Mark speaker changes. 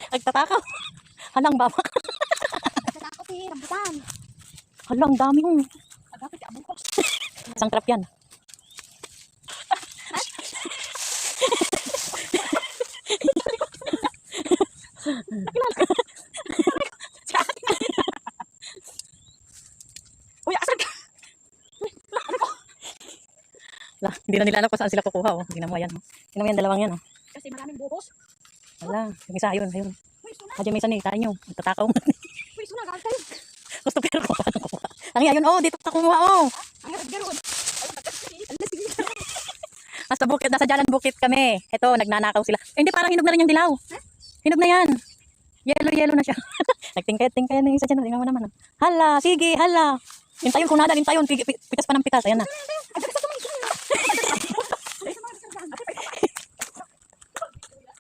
Speaker 1: Nagtatakaw. Halang baba.
Speaker 2: Nagtatakaw si rambutan.
Speaker 1: Halang dami yung.
Speaker 2: Agapit ka abong ko.
Speaker 1: Isang trap yan.
Speaker 2: Uy, asan ka?
Speaker 1: Hindi na nila alam kung saan sila kukuha. Oh. Tingnan mo yan. Tingnan mo yan, dalawang yan. Oh.
Speaker 2: Kasi maraming buhos.
Speaker 1: Wala. Yung isa, ayun.
Speaker 2: Uy, suna.
Speaker 1: Medyo may isa ni, tayo nyo. Nagtatakaw.
Speaker 2: Uy, suna. Gawin kayo.
Speaker 1: Gusto pero kung paano kukuha. Tangi, ayun. Oh, dito ka kumuha. Oh.
Speaker 2: Ang harap-garod. Ay,
Speaker 1: Nasa bukit, nasa Jalan Bukit kami. Ito, nagnanakaw sila. Eh, hindi, parang hinog na rin yung dilaw. Hinog na yan. Yellow na siya. Nagtingkayat-tingkayat na yung isa dyan. Tingnan mo naman. Oh. Hala, sige, hala. Hintayon kung nada, hintayon. Pitas pa ng pitas. Ayan na.